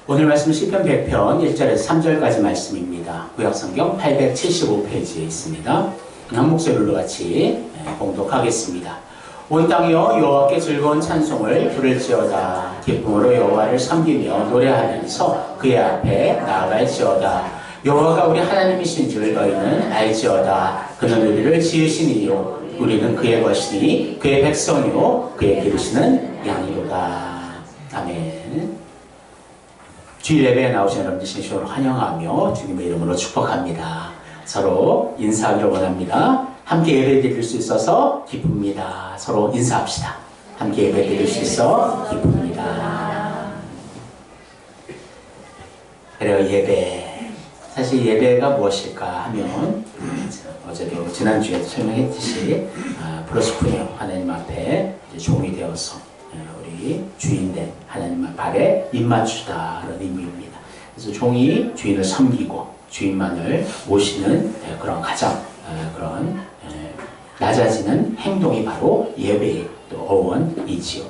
오늘 말씀은 시편 100편 1절에서 3절까지 말씀입니다. 구약성경 875페이지에 있습니다. 한 목소리로 같이 봉독하겠습니다. 온 땅이여 여호와께 즐거운 찬송을 부를지어다. 기쁨으로 여호와를 섬기며 노래하면서 그의 앞에 나아갈지어다. 여호와가 우리 하나님이신 줄 너희는 알지어다. 그는 우리를 지으신 이요 우리는 그의 것이니 그의 백성이요 그의 기르시는 양이로다. 아멘. 주일 예배에 나오신 여러분들 진심으로 환영하며 주님의 이름으로 축복합니다. 서로 인사하기를 원합니다. 함께 예배 드릴 수 있어서 기쁩니다. 서로 인사합시다. 함께 예배 드릴 수 있어 기쁩니다. 그래요, 예배. 사실 예배가 무엇일까 하면 어제도 지난주에 설명했듯이 프로스프니어 하나님 앞에 종이 되어서 우리 주인된 하나님 발에 입맞추다라는 의미입니다. 그래서 종이 주인을 섬기고 주인만을 모시는 그런 가장 그런 낮아지는 행동이 바로 예배의 또 어원이지요.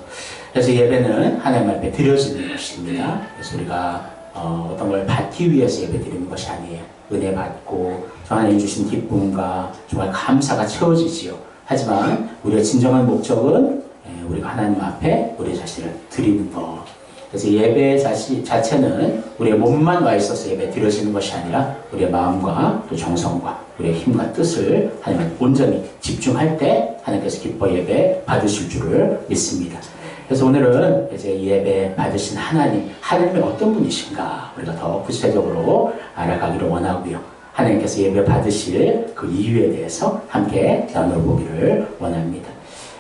그래서 예배는 하나님 앞에 드려지는 것입니다. 그래서 우리가 어떤 걸 받기 위해서 예배 드리는 것이 아니에요. 은혜 받고 하나님 주신 기쁨과 정말 감사가 채워지지요. 하지만 우리의 진정한 목적은 우리가 하나님 앞에 우리 자신을 드리는 것. 그래서 예배 자체는 우리의 몸만 와 있어서 예배 드려지는 것이 아니라 우리의 마음과 또 정성과 우리의 힘과 뜻을 하나님 온전히 집중할 때 하나님께서 기뻐 예배 받으실 줄을 믿습니다. 그래서 오늘은 이제 예배 받으신 하나님이 어떤 분이신가 우리가 더 구체적으로 알아가기를 원하고요. 하나님께서 예배 받으실 그 이유에 대해서 함께 나눠보기를 원합니다.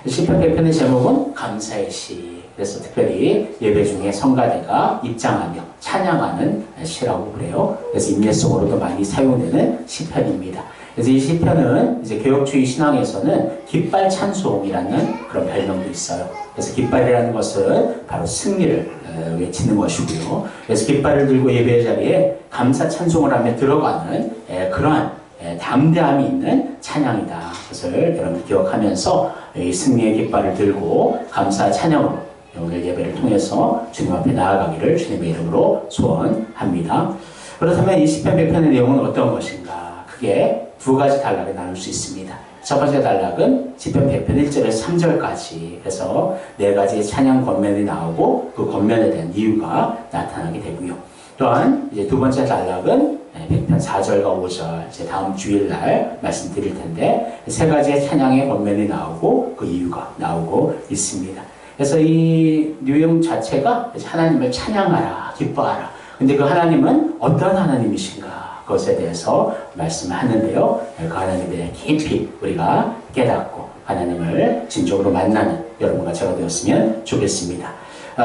시편 100편의 제목은 감사의 시. 그래서 특별히 예배 중에 성가대가 입장하며 찬양하는 시라고 그래요. 그래서 임예송으로도 많이 사용되는 시편입니다. 그래서 이 시편은 이제 개혁주의 신앙에서는 깃발 찬송이라는 그런 별명도 있어요. 그래서 깃발이라는 것은 바로 승리를 외치는 것이고요. 그래서 깃발을 들고 예배 자리에 감사 찬송을 하며 들어가는 그러한 담대함이 있는 찬양이다. 그것을 여러분 기억하면서 이 승리의 깃발을 들고 감사 찬양으로 오늘 예배를 통해서 주님 앞에 나아가기를 주님의 이름으로 소원합니다. 그렇다면 이 시편 100편의 내용은 어떤 것인가? 크게 두 가지 단락에 나눌 수 있습니다. 첫 번째 단락은 시편 100편 1절에서 3절까지 해서 네 가지의 찬양 권면이 나오고 그 권면에 대한 이유가 나타나게 되고요. 또한 이제 두 번째 단락은 100편 4절과 5절 이제 다음 주일날 말씀드릴 텐데 세 가지의 찬양의 권면이 나오고 그 이유가 나오고 있습니다. 그래서 이 내용 자체가 하나님을 찬양하라, 기뻐하라. 근데 그 하나님은 어떤 하나님이신가? 그것에 대해서 말씀을 하는데요. 그 하나님에 대해 깊이 우리가 깨닫고 하나님을 진정으로 만나는 여러분과 제가 되었으면 좋겠습니다.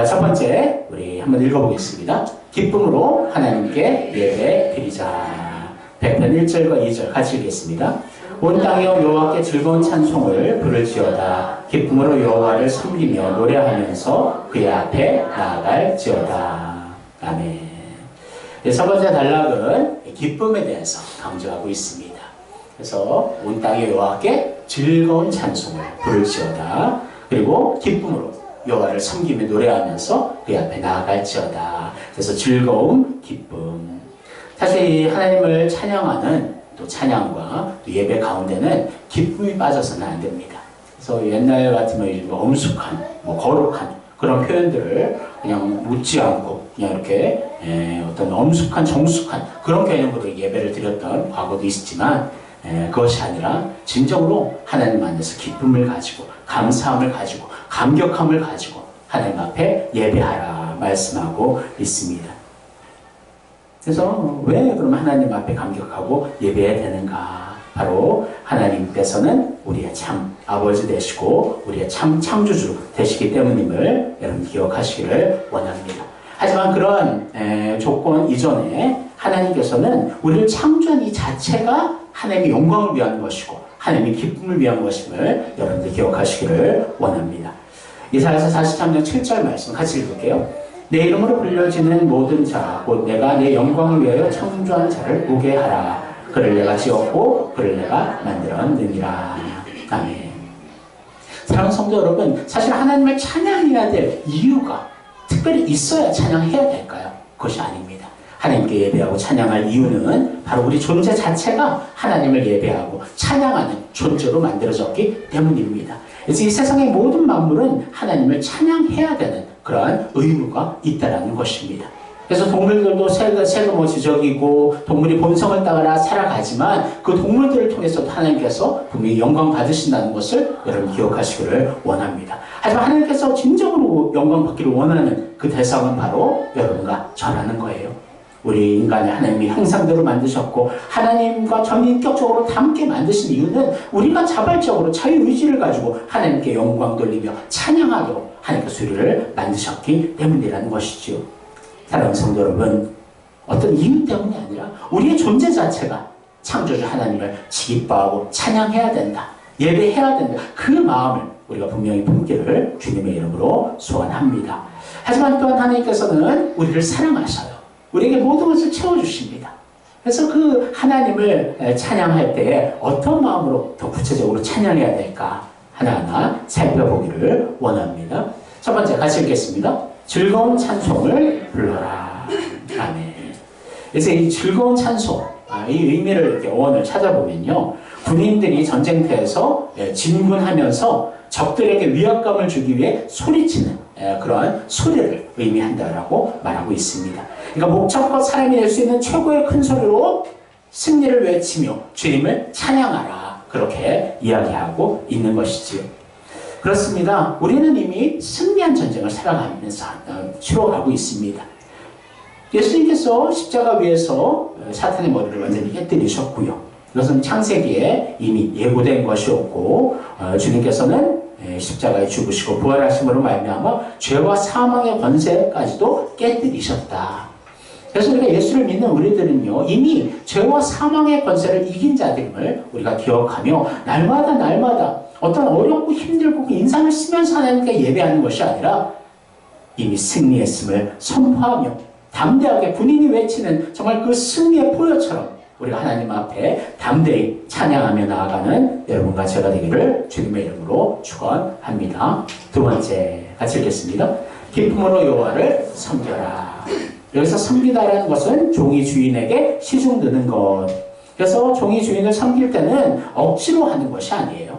첫 번째, 우리 한번 읽어보겠습니다. 기쁨으로 하나님께 예배 드리자. 100편 1절과 2절 같이 읽겠습니다. 온 땅이여 여호와께 즐거운 찬송을 부를지어다. 기쁨으로 여호와를 섬기며 노래하면서 그의 앞에 나아갈지어다. 아멘. 첫 번째 단락은 기쁨에 대해서 강조하고 있습니다. 그래서 온 땅의 여호와께 즐거운 찬송을 부를지어다. 그리고 기쁨으로 여호와를 섬기며 노래하면서 그의 앞에 나아갈지어다. 그래서 즐거움, 기쁨. 사실 하나님을 찬양하는 또 찬양과 또 예배 가운데는 기쁨이 빠져서는 안 됩니다. 그래서 옛날 같으면 엄숙한, 거룩한 그런 표현들을 그냥 묻지 않고 그냥 이렇게 어떤 엄숙한, 정숙한 그런 개념으로 예배를 드렸던 과거도 있었지만 그것이 아니라 진정으로 하나님 안에서 기쁨을 가지고 감사함을 가지고 감격함을 가지고 하나님 앞에 예배하라 말씀하고 있습니다. 그래서 왜 그럼 하나님 앞에 감격하고 예배해야 되는가? 바로 하나님께서는 우리의 참 아버지 되시고 우리의 참 창조주 되시기 때문임을 여러분 기억하시기를 원합니다. 하지만 그런 조건 이전에 하나님께서는 우리를 창조한 이 자체가 하나님의 영광을 위한 것이고 하나님의 기쁨을 위한 것임을 여러분들 기억하시기를 원합니다. 이사야서 43장 7절 말씀 같이 읽을게요. 내 이름으로 불려지는 모든 자, 곧 내가 내 영광을 위하여 창조한 자를 보게 하라. 그를 내가 지었고 그를 내가 만들었느니라. 아멘. 사랑하는 성도 여러분, 사실 하나님을 찬양해야 될 이유가 특별히 있어야 찬양해야 될까요? 그것이 아닙니다. 하나님께 예배하고 찬양할 이유는 바로 우리 존재 자체가 하나님을 예배하고 찬양하는 존재로 만들어졌기 때문입니다. 그래서 이 세상의 모든 만물은 하나님을 찬양해야 되는 그러한 의무가 있다는 것입니다. 그래서 동물들도 세금어지적이고 동물이 본성을 따라 살아가지만 그 동물들을 통해서도 하나님께서 분명히 영광 받으신다는 것을 여러분 기억하시기를 원합니다. 하지만 하나님께서 진정으로 영광 받기를 원하는 그 대상은 바로 여러분과 저라는 거예요. 우리 인간의 하나님이 형상대로 만드셨고 하나님과 전인격적으로 닮게 만드신 이유는 우리가 자발적으로 자유의지를 가지고 하나님께 영광 돌리며 찬양하도록 하나님께서 우리를 만드셨기 때문이라는 것이지요. 사랑하는 성도 여러분, 어떤 이유 때문이 아니라 우리의 존재 자체가 창조주 하나님을 기뻐하고 찬양해야 된다, 예배해야 된다, 그 마음을 우리가 분명히 품기를 주님의 이름으로 소원합니다. 하지만 또한 하나님께서는 우리를 사랑하셔요. 우리에게 모든 것을 채워주십니다. 그래서 그 하나님을 찬양할 때 어떤 마음으로 더 구체적으로 찬양해야 될까 하나하나 살펴보기를 원합니다. 첫 번째 같이 읽겠습니다. 즐거운 찬송을 불러라. 아멘. 그래서 이 즐거운 찬송, 이 의미를 이렇게 어원을 찾아보면요, 군인들이 전쟁터에서 진군하면서 적들에게 위압감을 주기 위해 소리치는 그러한 소리를 의미한다라고 말하고 있습니다. 그러니까 목적과 사람이 낼 수 있는 최고의 큰 소리로 승리를 외치며 주님을 찬양하라, 그렇게 이야기하고 있는 것이지요. 그렇습니다. 우리는 이미 승리한 전쟁을 살아가면서 치러가고 있습니다. 예수님께서 십자가 위에서 사탄의 머리를 완전히 깨뜨리셨고요. 이것은 창세기에 이미 예고된 것이었고, 주님께서는 십자가에 죽으시고 부활하심으로 말미암아 죄와 사망의 권세까지도 깨뜨리셨다. 그래서 우리가 예수를 믿는 우리들은요, 이미 죄와 사망의 권세를 이긴 자들임을 우리가 기억하며 날마다 어떤 어렵고 힘들고 그 인상을 쓰면서 하나님께 예배하는 것이 아니라 이미 승리했음을 선포하며 담대하게 군인이 외치는 정말 그 승리의 포효처럼 우리가 하나님 앞에 담대히 찬양하며 나아가는 여러분과 제가 되기를 주님의 이름으로 축원합니다. 두 번째 같이 읽겠습니다. 기쁨으로 여호와를 섬겨라. 여기서 섬기다라는 것은 종이 주인에게 시중드는 것. 그래서 종이 주인을 섬길 때는 억지로 하는 것이 아니에요.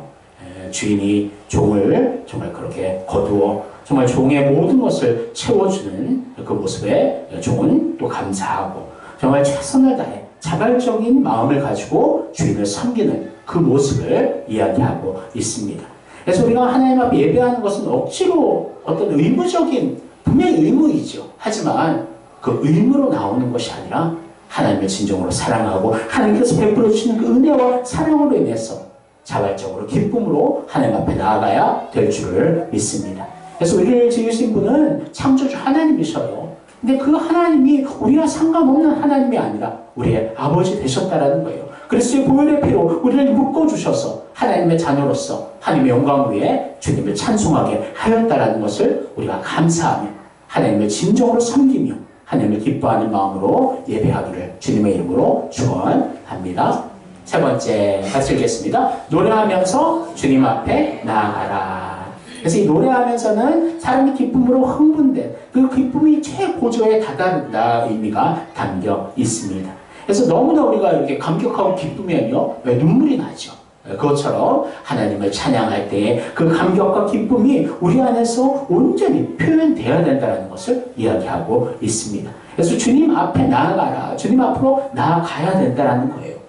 주인이 종을 정말 그렇게 거두어 정말 종의 모든 것을 채워주는 그 모습에 종은 또 감사하고 정말 최선을 다해 자발적인 마음을 가지고 주인을 섬기는 그 모습을 이야기하고 있습니다. 그래서 우리가 하나님 앞에 예배하는 것은 억지로 어떤 의무적인, 분명히 의무이죠. 하지만 그 의무로 나오는 것이 아니라 하나님을 진정으로 사랑하고 하나님께서 베풀어 주시는 그 은혜와 사랑으로 인해서 자발적으로 기쁨으로 하나님 앞에 나아가야 될 줄을 믿습니다. 그래서 우리를 지으신 분은 창조주 하나님이셔요. 근데 그 하나님이 우리와 상관없는 하나님이 아니라 우리의 아버지 되셨다라는 거예요. 그리스도의 보혈의 피로 우리를 묶어주셔서 하나님의 자녀로서 하나님의 영광 위에 주님을 찬송하게 하였다라는 것을 우리가 감사하며 하나님을 진정으로 섬기며 하나님을 기뻐하는 마음으로 예배하기를 주님의 이름으로 축원합니다. 세 번째 같이 읽겠습니다. 노래하면서 주님 앞에 나아가라. 그래서 이 노래하면서는 사람이 기쁨으로 흥분된 그 기쁨이 최고조에 다다른다 의미가 담겨 있습니다. 그래서 너무나 우리가 이렇게 감격하고 기쁘면요, 왜 눈물이 나죠. 그것처럼 하나님을 찬양할 때 그 감격과 기쁨이 우리 안에서 온전히 표현되어야 된다는 것을 이야기하고 있습니다. 그래서 주님 앞에 나아가라. 주님 앞으로 나아가야 된다는 거예요.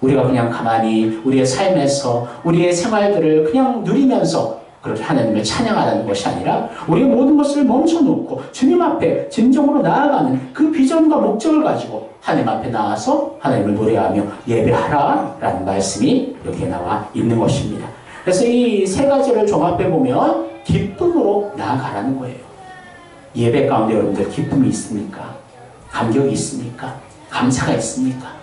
우리가 그냥 가만히 우리의 삶에서 우리의 생활들을 그냥 누리면서 그렇게 하나님을 찬양하라는 것이 아니라 우리의 모든 것을 멈춰놓고 주님 앞에 진정으로 나아가는 그 비전과 목적을 가지고 하나님 앞에 나와서 하나님을 노래하며 예배하라라는 말씀이 여기에 나와 있는 것입니다. 그래서 이 세 가지를 종합해 보면 기쁨으로 나아가라는 거예요. 예배 가운데 여러분들 기쁨이 있습니까? 감격이 있습니까? 감사가 있습니까?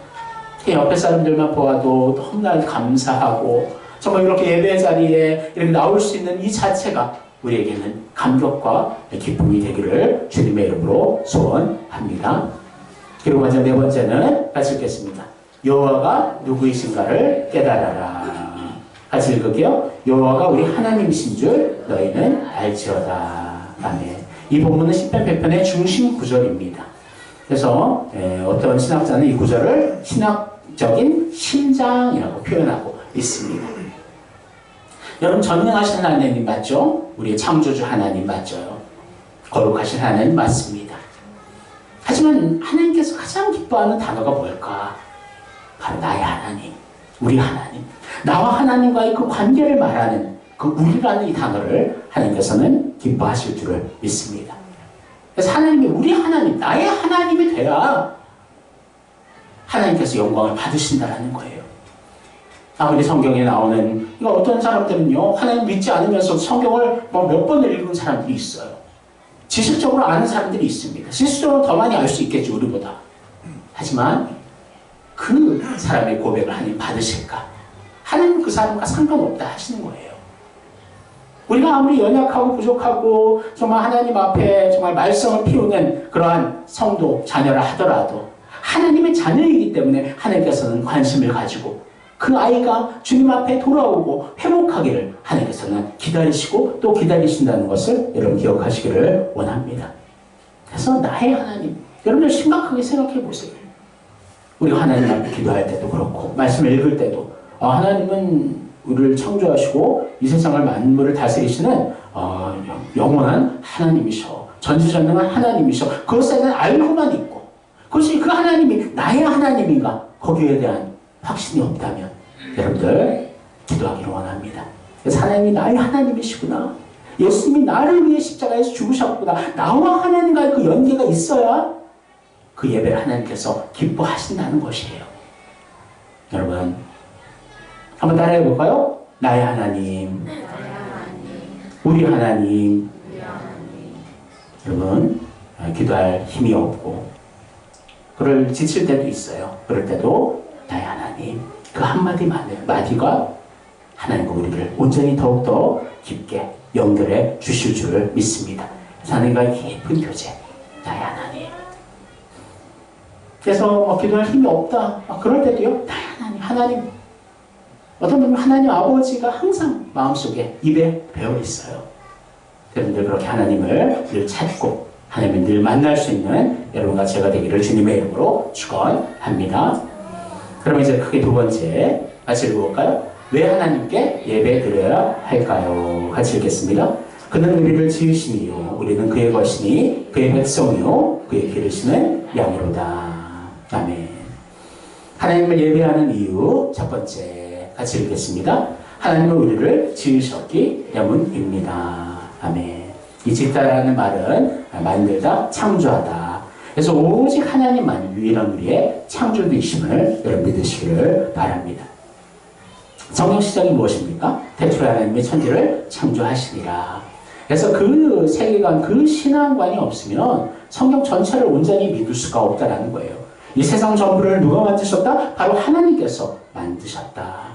옆에 사람들만 보아도 너무나 감사하고 정말 이렇게 예배 자리에 이렇게 나올 수 있는 이 자체가 우리에게는 감격과 기쁨이 되기를 주님의 이름으로 소원합니다. 그리고 먼저 네 번째는 같이 읽겠습니다. 여호와가 누구이신가를 깨달아라. 같이 읽을게요. 여호와가 우리 하나님이신 줄 너희는 알지어다. 아멘. 이 본문은 시편 100편의 중심 구절입니다. 그래서 어떤 신학자는 이 구절을 신학적인 심장이라고 표현하고 있습니다. 여러분, 전능하신 하나님 맞죠? 우리의 창조주 하나님 맞죠? 거룩하신 하나님 맞습니다. 하지만 하나님께서 가장 기뻐하는 단어가 뭘까? 바로 나의 하나님, 우리 하나님. 나와 하나님과의 그 관계를 말하는 그 우리라는 이 단어를 하나님께서는 기뻐하실 줄을 믿습니다. 그래서 하나님이 우리 하나님, 나의 하나님이 돼야 하나님께서 영광을 받으신다라는 거예요. 아무리 성경에 나오는, 이거 어떤 사람들은요, 하나님 믿지 않으면서 성경을 몇 번을 읽은 사람들이 있어요. 지식적으로 아는 사람들이 있습니다. 지식적으로 더 많이 알 수 있겠죠, 우리보다. 하지만 그 사람의 고백을 하나님 받으실까? 하나님은 그 사람과 상관없다 하시는 거예요. 우리가 아무리 연약하고 부족하고 정말 하나님 앞에 정말 말썽을 피우는 그러한 성도, 자녀라 하더라도 하나님의 자녀이기 때문에 하나님께서는 관심을 가지고 그 아이가 주님 앞에 돌아오고 회복하기를 하나님께서는 기다리시고 또 기다리신다는 것을 여러분 기억하시기를 원합니다. 그래서 나의 하나님, 여러분들 심각하게 생각해 보세요. 우리가 하나님 앞에 기도할 때도 그렇고 말씀을 읽을 때도 하나님은 우리를 창조하시고 이 세상을 만물을 다스리시는 영원한 하나님이셔. 전지전능한 하나님이셔. 그것에 대한 알고만 있고 그것이 그 하나님이 나의 하나님인가 거기에 대한 확신이 없다면 여러분들 기도하기를 원합니다. 그래서 하나님이 나의 하나님이시구나. 예수님이 나를 위해 십자가에서 죽으셨구나. 나와 하나님과의 그 연계가 있어야 그 예배를 하나님께서 기뻐하신다는 것이에요. 여러분 한번 따라해 볼까요? 나의 하나님, 우리 하나님. 여러분 기도할 힘이 없고 그를 지칠 때도 있어요. 그럴 때도 나의 하나님, 그 한마디가 하나님과 우리를 온전히 더욱더 깊게 연결해 주실 줄을 믿습니다. 하나님과의 깊은 교제, 나의 하나님. 그래서 기도할 힘이 없다. 그럴 때도요, 나의 하나님. 어떤 분은 하나님 아버지가 항상 마음속에 입에 배어 있어요. 여러분들 그렇게 하나님을 늘 찾고 하나님을 늘 만날 수 있는 여러분과 제가 되기를 주님의 이름으로 축원합니다. 그럼 이제 크게 두 번째 같이 읽어볼까요? 왜 하나님께 예배 드려야 할까요? 같이 읽겠습니다. 그는 우리를 지으시니요 우리는 그의 것이니 그의 백성이요 그의 기르시는 양이로다. 아멘. 하나님을 예배하는 이유 첫 번째 같이 읽겠습니다. 하나님은 우리를 지으셨기 때문입니다. 아멘. 이 짓다라는 말은 만들다, 창조하다. 그래서 오직 하나님만 유일한 우리의 창조주이심을 여러분 믿으시기를 바랍니다. 성경 시작이 무엇입니까? 태초에 하나님의 천지를 창조하시니라. 그래서 그 세계관, 그 신앙관이 없으면 성경 전체를 온전히 믿을 수가 없다라는 거예요. 이 세상 전부를 누가 만드셨다? 바로 하나님께서 만드셨다.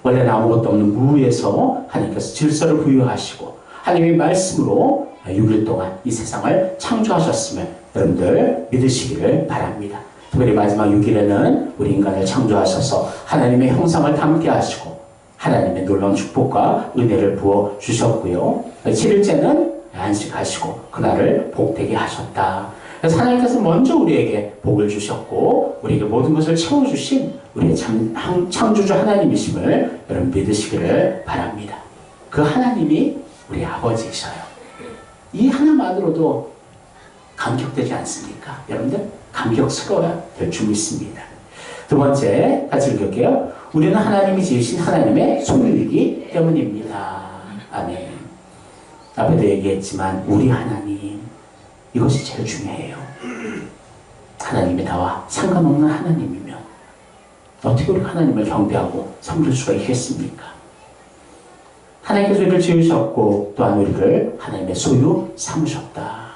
원래는 아무것도 없는 무에서 하나님께서 질서를 부여하시고 하나님의 말씀으로 6일 동안 이 세상을 창조하셨음을 여러분들 믿으시기를 바랍니다. 특별히 마지막 6일에는 우리 인간을 창조하셔서 하나님의 형상을 담게 하시고 하나님의 놀라운 축복과 은혜를 부어 주셨고요. 7일째는 안식하시고 그날을 복되게 하셨다. 그래서 하나님께서 먼저 우리에게 복을 주셨고 우리에게 모든 것을 채워주신 우리의 창조주 하나님이심을 여러분 믿으시기를 바랍니다. 그 하나님이 우리 아버지이셔요. 이 하나만으로도 감격되지 않습니까? 여러분들 감격스러워야 될 줄 믿습니다. 두 번째 같이 읽을게요. 우리는 하나님이 지으신 하나님의 소유이기 때문입니다. 아멘. 앞에도 얘기했지만 우리 하나님 이것이 제일 중요해요. 하나님이 나와 상관없는 하나님이면 어떻게 우리 하나님을 경배하고 섬길 수가 있겠습니까? 하나님께서 우리를 지으셨고 또한 우리를 하나님의 소유 삼으셨다.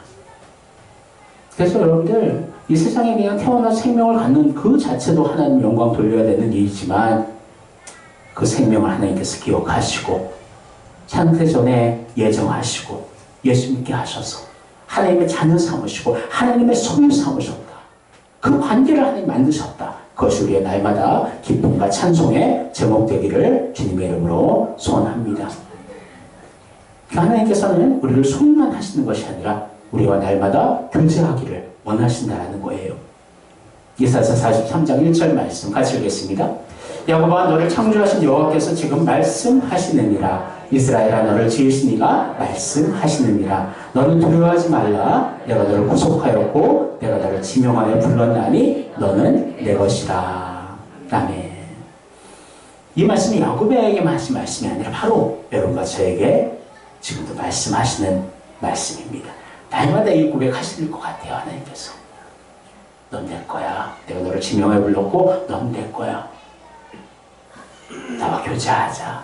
그래서 여러분들 이 세상에 그냥 태어나 생명을 갖는 그 자체도 하나님 영광 돌려야 되는 일이지만 그 생명을 하나님께서 기억하시고 창세전에 예정하시고 예수 믿게 하셔서 하나님의 자녀 삼으시고 하나님의 소유 삼으셨다. 그 관계를 하나님 만드셨다. 그것이 우리의 날마다 기쁨과 찬송의 제목되기를 주님의 이름으로 소원합니다. 하나님께서는 우리를 소유만 하시는 것이 아니라 우리와 날마다 교제하기를 원하신다라는 거예요. 이사야서 43장 1절 말씀 같이 읽겠습니다. 야곱아 너를 창조하신 여호와께서 지금 말씀하시느니라. 이스라엘아 너를 지으신 이가 말씀하시느니라. 너는 두려워하지 말라. 내가 너를 구속하였고 내가 너를 지명하여 불렀나니 너는 내 것이라. 아멘. 이 말씀이 야곱에게만 하신 말씀이 아니라 바로 여러분과 저에게 지금도 말씀하시는 말씀입니다. 날마다 이 고백하실 것 같아요. 하나님께서 넌 내 거야. 내가 너를 지명해 불렀고 넌 내 거야. 나와 교제하자.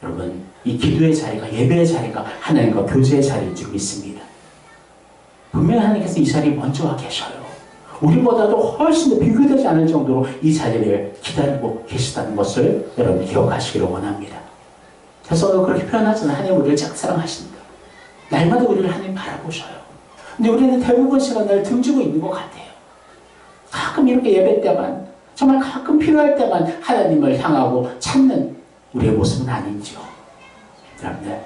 여러분 이 기도의 자리가 예배의 자리가 하나님과 교제의 자리인 줄 믿습니다. 분명히 하나님께서 이 자리에 먼저 와 계셔요. 우리보다도 훨씬 더 비교되지 않을 정도로 이 자리를 기다리고 계시다는 것을 여러분 기억하시기를 원합니다. 그래서 오늘 그렇게 표현하잖아요. 하나님 우리를 짝사랑하신다. 날마다 우리를 하나님 바라보셔요. 근데 우리는 대부분 시간을 등지고 있는 것 같아요. 가끔 이렇게 예배 때만 정말 가끔 필요할 때만 하나님을 향하고 찾는 우리의 모습은 아닌지요. 여러분들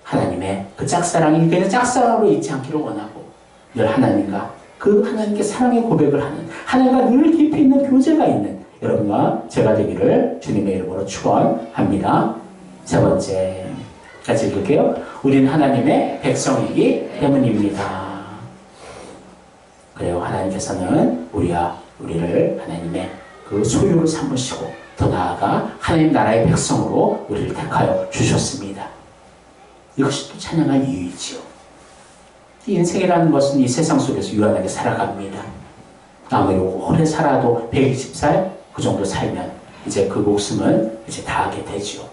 하나님의 그 짝사랑이 그냥 짝사랑으로 있지 않기를 원하고 늘 하나님과 그 하나님께 사랑의 고백을 하는 하나님과 늘 깊이 있는 교제가 있는 여러분과 제가 되기를 주님의 이름으로 축원합니다. 세 번째 같이 읽을게요. 우리는 하나님의 백성이기 때문입니다. 그래요. 하나님께서는 우리를 하나님의 그 소유를 삼으시고 더 나아가 하나님 나라의 백성으로 우리를 택하여 주셨습니다. 이것이 또 찬양할 이유이지요. 이 인생이라는 것은 이 세상 속에서 유한하게 살아갑니다. 아무리 오래 살아도 120살 그 정도 살면 이제 그 목숨은 이제 다하게 되지요.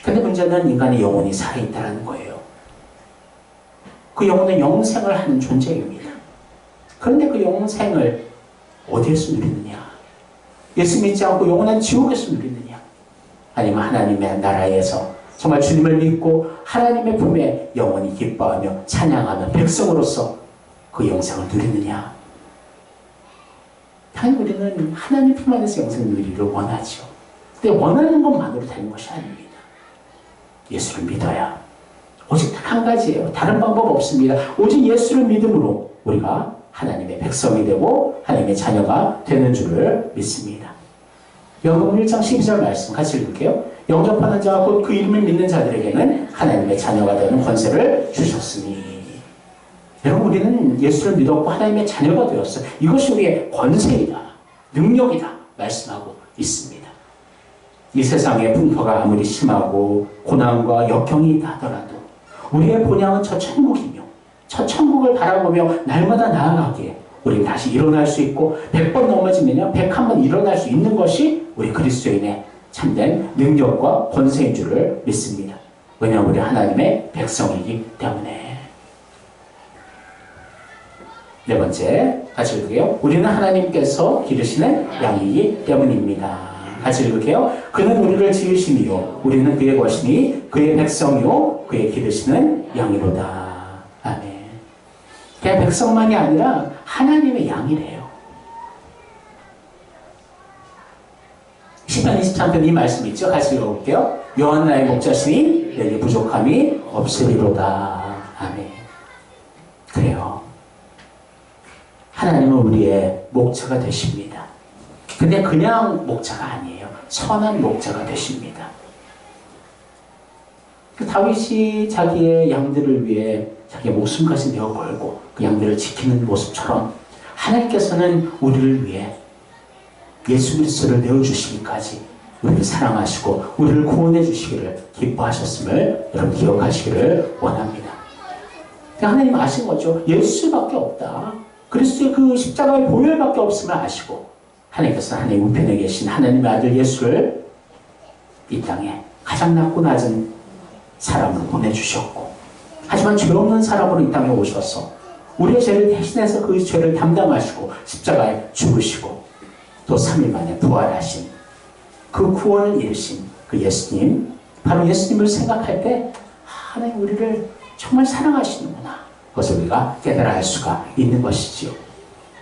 근데 문제는 인간의 영혼이 살아있다는 거예요. 그 영혼은 영생을 하는 존재입니다. 그런데 그 영생을 어디에서 누리느냐? 예수 믿지 않고 영원한 지옥에서 누리느냐? 아니면 하나님의 나라에서 정말 주님을 믿고 하나님의 품에 영원히 기뻐하며 찬양하는 백성으로서 그 영생을 누리느냐? 당연히 우리는 하나님 품 안에서 영생을 누리기를 원하죠. 근데 원하는 것만으로 되는 것이 아닙니다. 예수를 믿어야. 오직 한 가지예요. 다른 방법 없습니다. 오직 예수를 믿음으로 우리가 하나님의 백성이 되고 하나님의 자녀가 되는 줄을 믿습니다. 요한복음 1장 12절 말씀 같이 읽을게요. 영접하는 자와 곧 그 이름을 믿는 자들에게는 하나님의 자녀가 되는 권세를 주셨으니. 여러분 우리는 예수를 믿었고 하나님의 자녀가 되었어요. 이것이 우리의 권세이다. 능력이다. 말씀하고 있습니다. 이 세상의 풍파가 아무리 심하고 고난과 역경이 있다 하더라도 우리의 본향은 저 천국이며 저 천국을 바라보며 날마다 나아가기에 우리는 다시 일어날 수 있고 100번 넘어지면 101번 일어날 수 있는 것이 우리 그리스도인의 참된 능력과 권세인 줄을 믿습니다. 왜냐하면 우리 하나님의 백성이기 때문에. 네 번째 같이 읽을게요. 우리는 하나님께서 기르시는 양이기 때문입니다. 같이 읽을게요. 그는 우리를 지으심이요 우리는 그의 것이니 그의 백성이요 그의 기르시는 양이로다. 아멘. 그냥 백성만이 아니라 하나님의 양이래요. 시편 23편 이 말씀 있죠? 같이 읽어볼게요. 여호와는 나의 목자시니 내게 부족함이 없으리로다. 아멘. 그래요. 하나님은 우리의 목자가 되십니다. 근데 그냥 목자가 아니에요. 선한 목자가 되십니다. 그 다윗이 자기의 양들을 위해 자기의 목숨까지 내어 걸고 그 양들을 지키는 모습처럼 하나님께서는 우리를 위해 예수 그리스도를 내어주시기까지 우리를 사랑하시고 우리를 구원해 주시기를 기뻐하셨음을 여러분 기억하시기를 원합니다. 하나님 아신 거죠. 예수밖에 없다. 그리스도의 그 십자가의 보혈밖에 없음을 아시고 하나님께서 하나님 우편에 계신 하나님의 아들 예수를 이 땅에 가장 낮고 낮은 사람을 보내주셨고 하지만 죄 없는 사람으로 이 땅에 오셔서 우리의 죄를 대신해서 그 죄를 담당하시고 십자가에 죽으시고 또 3일 만에 부활하신 그 구원을 이루신 그 예수님, 바로 예수님을 생각할 때 하나님 우리를 정말 사랑하시는구나. 그것을 우리가 깨달아 알 수가 있는 것이지요.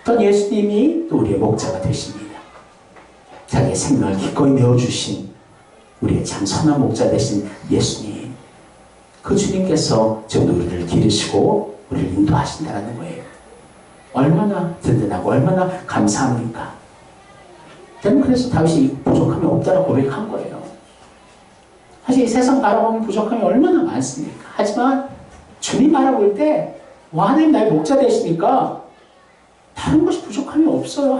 또 예수님이 또 우리의 목자가 되십니다. 자기의 생명을 기꺼이 내어주신 우리의 참 선한 목자 되신 예수님. 그 주님께서 지금 우리를 기르시고 우리를 인도하신다는 거예요. 얼마나 든든하고 얼마나 감사합니까? 저는 그래서 다윗이 부족함이 없다고 고백한 거예요. 사실 이 세상 바라보면 부족함이 얼마나 많습니까? 하지만 주님 바라볼 때 하나님 나의 목자 되시니까 다른 것이 부족함이 없어요.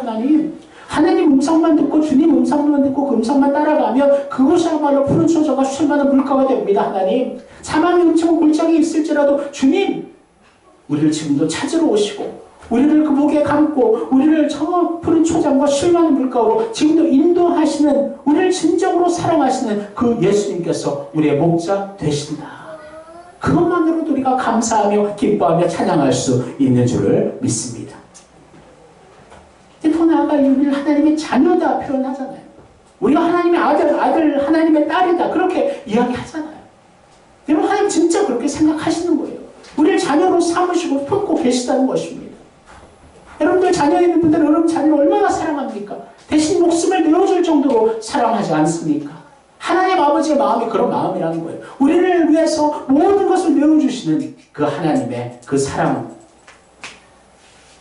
하나님 음성만 듣고 주님 음성만 듣고 그 음성만 따라가면 그것이야말로 푸른 초저가 쉴만한 물가가 됩니다. 하나님 사망의 음침한 골짜기에 있을지라도 주님 우리를 지금도 찾으러 오시고 우리를 그 목에 감고 우리를 저 푸른 초장과 쉴만한 물가로 지금도 인도하시는 우리를 진정으로 사랑하시는 그 예수님께서 우리의 목자 되신다. 그것만으로도 우리가 감사하며 기뻐하며 찬양할 수 있는 줄을 믿습니다. 더 나아가 우리를 하나님의 자녀다 표현하잖아요. 우리가 하나님의 아들, 하나님의 딸이다 그렇게 이야기하잖아요. 여러분 하나님 진짜 그렇게 생각하시는 거예요. 우리를 자녀로 삼으시고 품고 계시다는 것입니다. 여러분들 자녀 있는 분들은 여러분 자녀를 얼마나 사랑합니까? 대신 목숨을 내어줄 정도로 사랑하지 않습니까? 하나님 아버지의 마음이 그런 마음이라는 거예요. 우리를 위해서 모든 것을 내어주시는 그 하나님의 그 사랑,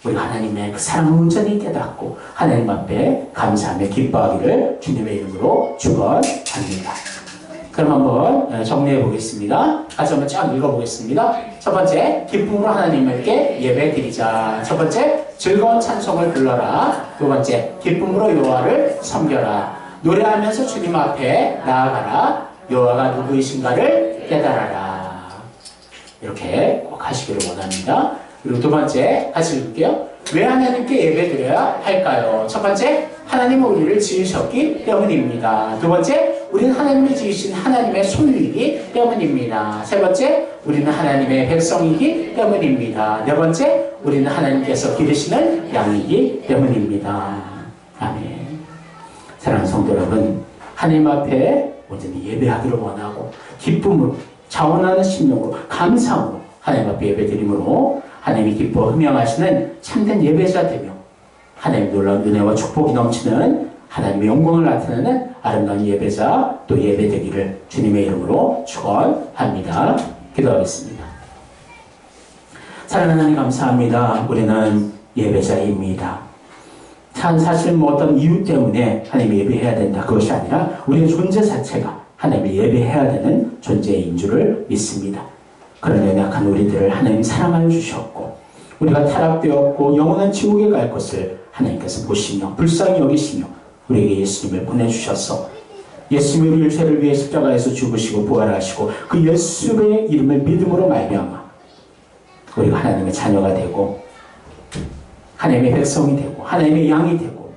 우리 하나님의 그 사랑을 온전히 깨닫고 하나님 앞에 감사하며 기뻐하기를 주님의 이름으로 축원합니다. 그럼 한번 정리해 보겠습니다. 다시 한번 쫙 읽어보겠습니다. 첫 번째, 기쁨으로 하나님께 예배 드리자. 첫 번째, 즐거운 찬송을 불러라. 두 번째, 기쁨으로 여호와를 섬겨라. 노래하면서 주님 앞에 나아가라. 여호와가 누구이신가를 깨달아라. 이렇게 꼭 하시기를 원합니다. 그리고 두 번째, 같이 읽을게요. 왜 하나님께 예배 드려야 할까요? 첫 번째, 하나님은 우리를 지으셨기 때문입니다. 두 번째, 우리는 하나님이 지으신 하나님의 손이기 때문입니다. 세 번째, 우리는 하나님의 백성이기 때문입니다. 네 번째, 우리는 하나님께서 기르시는 양이기 때문입니다. 아멘. 사랑하는 성도 여러분, 하나님 앞에 온전히 예배하기를 원하고 기쁨으로, 자원하는 심령으로, 감사함으로 하나님 앞에 예배드림으로 하나님이 기뻐 흠양하시는 참된 예배자 되며 하나님 놀라운 은혜와 축복이 넘치는 하나님의 영광을 나타내는 아름다운 예배자 또 예배되기를 주님의 이름으로 축원합니다. 기도하겠습니다. 사랑하는 하나님 감사합니다. 우리는 예배자입니다. 사실 어떤 이유 때문에 하나님 예배해야 된다 그것이 아니라 우리의 존재 자체가 하나님을 예배해야 되는 존재인 줄을 믿습니다. 그런 연약한 우리들을 하나님 사랑하여 주셨고 우리가 타락되었고 영원한 지옥에 갈 것을 하나님께서 보시며 불쌍히 여기시며 우리에게 예수님을 보내주셔서 예수님이 우리의 죄를 위해 십자가에서 죽으시고 부활하시고 그 예수의 이름을 믿음으로 말미암아 우리가 하나님의 자녀가 되고 하나님의 백성이 되고 하나님의 양이 되고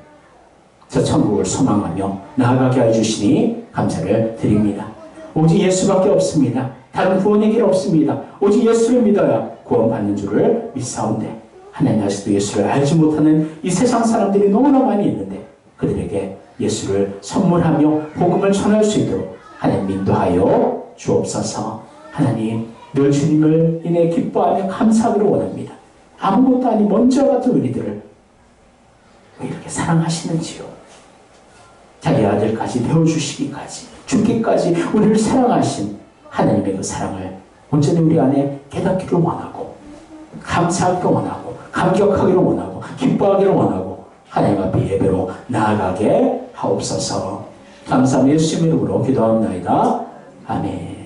저 천국을 소망하며 나아가게 해주시니 감사를 드립니다. 오직 예수밖에 없습니다. 다른 구원의 길 없습니다. 오직 예수를 믿어야 구원받는 줄을 믿사온데 하나님 아직도 예수를 알지 못하는 이 세상 사람들이 너무나 많이 있는데 그들에게 예수를 선물하며 복음을 전할 수 있도록 하나님 인도하여 주옵소서. 하나님 늘 주님을 인해 기뻐하며 감사하기를 원합니다. 아무것도 아닌 먼지와 같은 우리들을 왜 이렇게 사랑하시는지요. 자기 아들까지 내어주시기까지 죽기까지 우리를 사랑하신 하나님의 그 사랑을 온전히 우리 안에 깨닫기를 원하고 감사하기를 원하고 감격하기를 원하고 기뻐하기를 원하고 하나님 앞에 예배로 나아가게 하옵소서. 감사하며 예수님의 이름으로 기도합니다. 아멘.